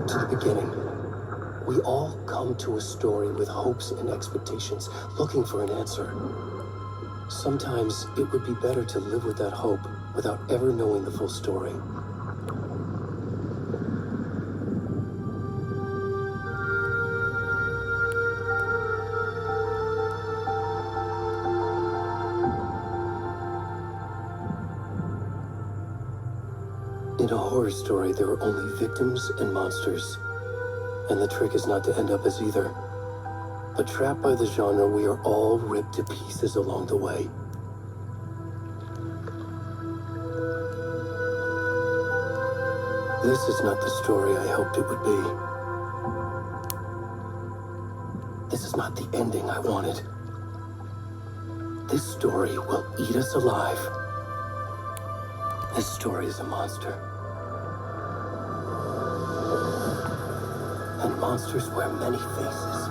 back to the beginning. We all come to a story with hopes and expectations, looking for an answer. Sometimes it would be better to live with that hope without ever knowing the full story. In a horror story, there are only victims and monsters. And the trick is not to end up as either. But trapped by the genre, we are all ripped to pieces along the way. This is not the story I hoped it would be. This is not the ending I wanted. This story will eat us alive. This story is a monster. And monsters wear many faces.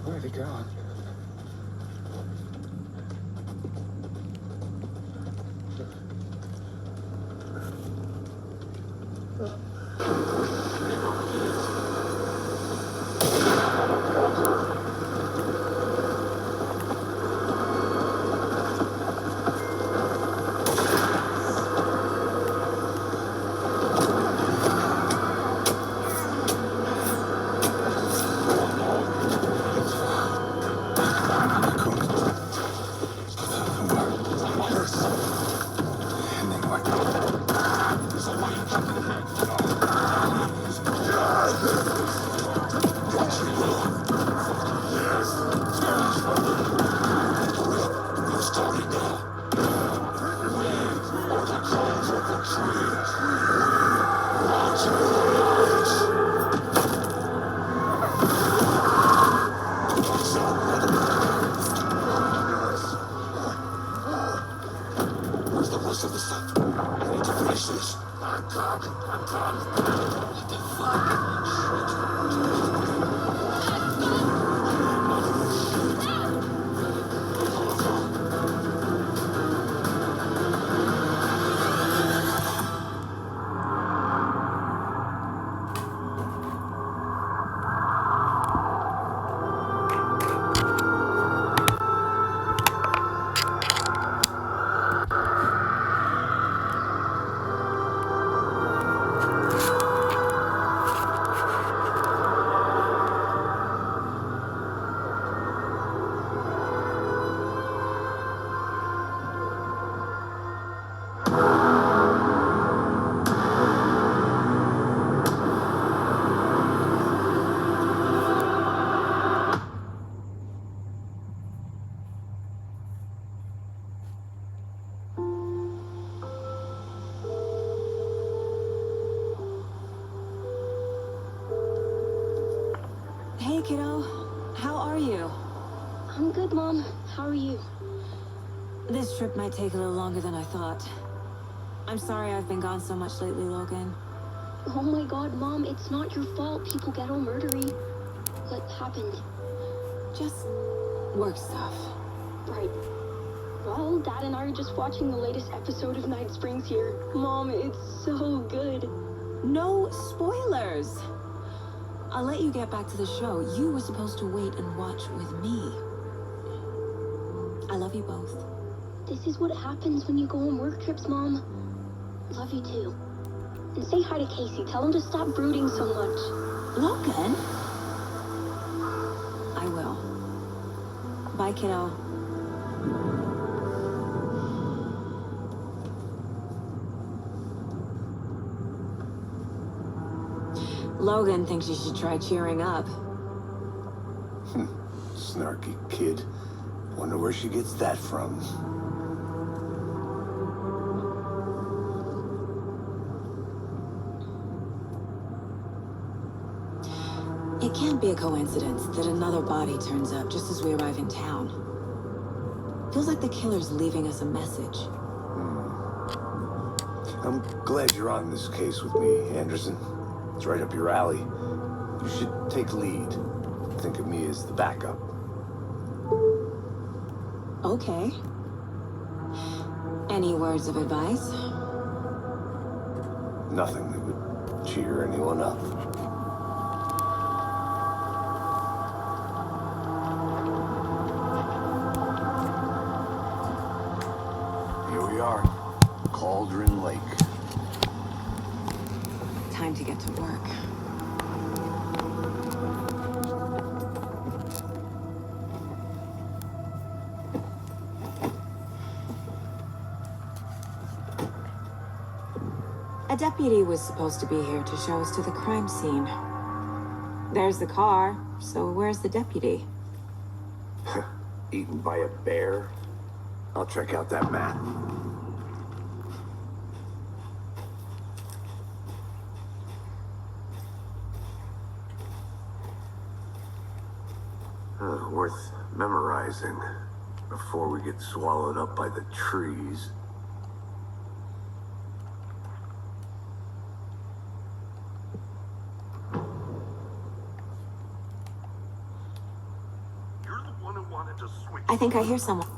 Where are they going? Hey, kiddo. How are you? I'm good, Mom. How are you? This trip might take a little longer than I thought. I'm sorry I've been gone so much lately, Logan. Oh my god, Mom, it's not your fault people get all murdery. What happened? Just work stuff. Right. Well, Dad and I are just watching the latest episode of Night Springs here. Mom, it's so good. No spoilers. I'll let you get back to the show. You were supposed to wait and watch with me. I love you both. This is what happens when you go on work trips, Mom. Love you too. And say hi to Casey. Tell him to stop brooding so much. Logan? I will. Bye, kiddo. Logan thinks you should try cheering up. Snarky kid. Wonder where she gets that from. It can't be a coincidence that another body turns up just as we arrive in town. Feels like the killer's leaving us a message. I'm glad you're on this case with me, Anderson. It's right up your alley. You should take lead. Think of me as the backup. Okay. Any words of advice? Nothing that would cheer anyone up. Here we are. Cauldron Lake. Time to get to work. A deputy was supposed to be here to show us to the crime scene. There's the car, so where's the deputy? Eaten by a bear? I'll check out that map. Worth memorizing before we get swallowed up by the trees. You're the one who wanted to switch. I think I hear someone.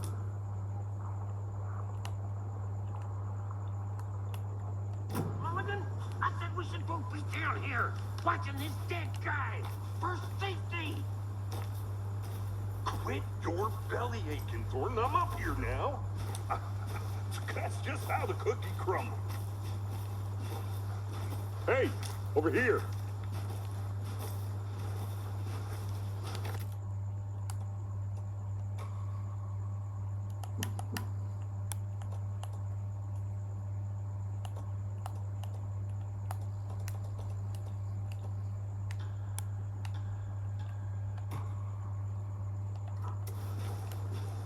Mulligan, I said we should both be down here, watching this dead guy. For safety. Quit your belly aching, Thornton. I'm up here now. That's just how the cookie crumbles. Hey, over here.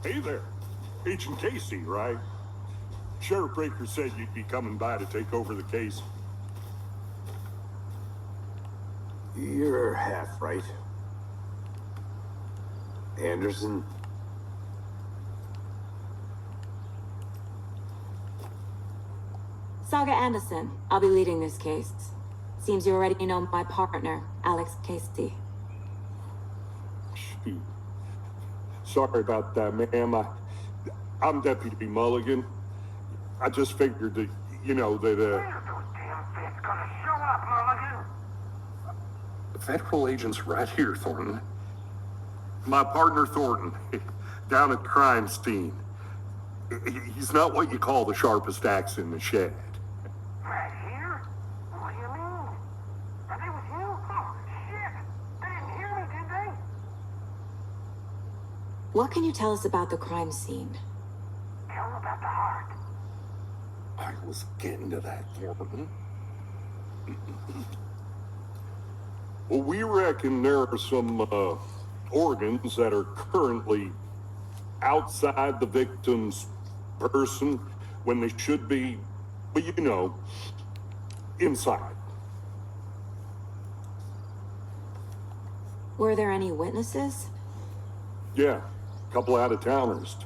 Hey there. Agent Casey, right? Sheriff Breaker said you'd be coming by to take over the case. You're half right. Anderson? Saga Anderson. I'll be leading this case. Seems you already know my partner, Alex Casey. Shoot. Sorry about that, ma'am. I'm Deputy Mulligan. I just figured that, you know, that, When are those damn feds gonna show up, Mulligan? Federal agent's right here, Thornton. My partner, Thornton, down at the crime scene. He's not what you call the sharpest axe in the shed. Right here? What do you mean? That it was you? Oh, shit! They didn't hear me, did they? What can you tell us about the crime scene? Tell them about the heart. I was getting to that, Thornton. Well, we reckon there are some organs that are currently outside the victim's person when they should be, well, you know, inside. Were there any witnesses? Yeah, a couple out-of-towners.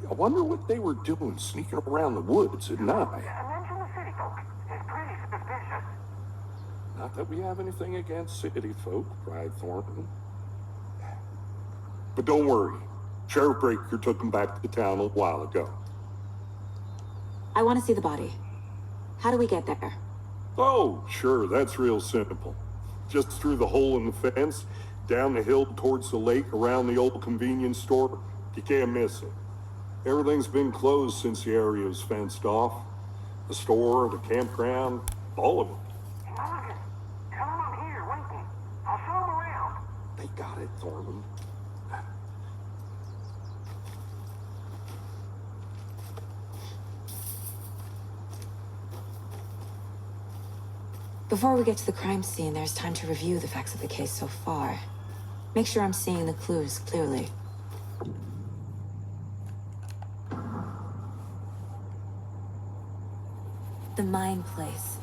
I wonder what they were doing sneaking around the woods at night. Mention the city folk. It's pretty suspicious. Not that we have anything against city folk, cried Thornton. But don't worry. Sheriff Breaker took him back to town a while ago. I want to see the body. How do we get there? Oh, sure, that's real simple. Just through the hole in the fence, down the hill towards the lake, around the old convenience store. You can't miss it. Everything's been closed since the area was fenced off. The store, the campground, all of it. Hey, Marcus, tell him I'm here, waiting. I'll show him around. They got it, Thorman. Before we get to the crime scene, there's time to review the facts of the case so far. Make sure I'm seeing the clues clearly. The Mind Place.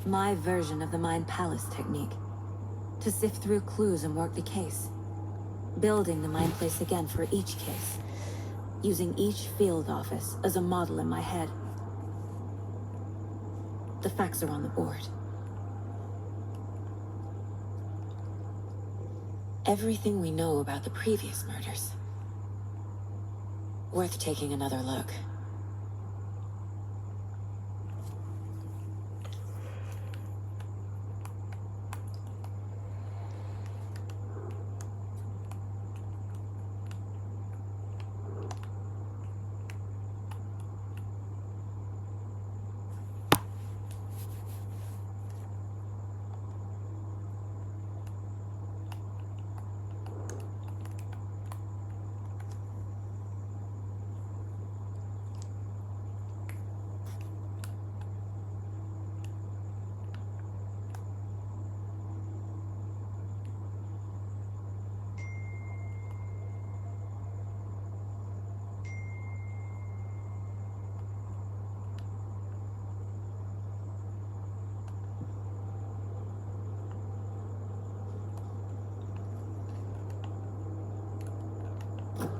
My version of the Mind Palace technique. To sift through clues and work the case. Building the Mind Place again for each case. Using each field office as a model in my head. The facts are on the board. Everything we know about the previous murders. Worth taking another look.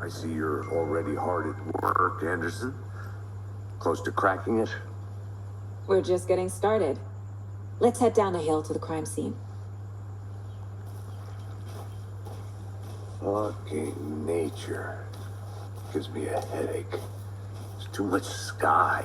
I see you're already hard at work, Anderson. Close to cracking it? We're just getting started. Let's head down the hill to the crime scene. Fucking nature. Gives me a headache. There's too much sky.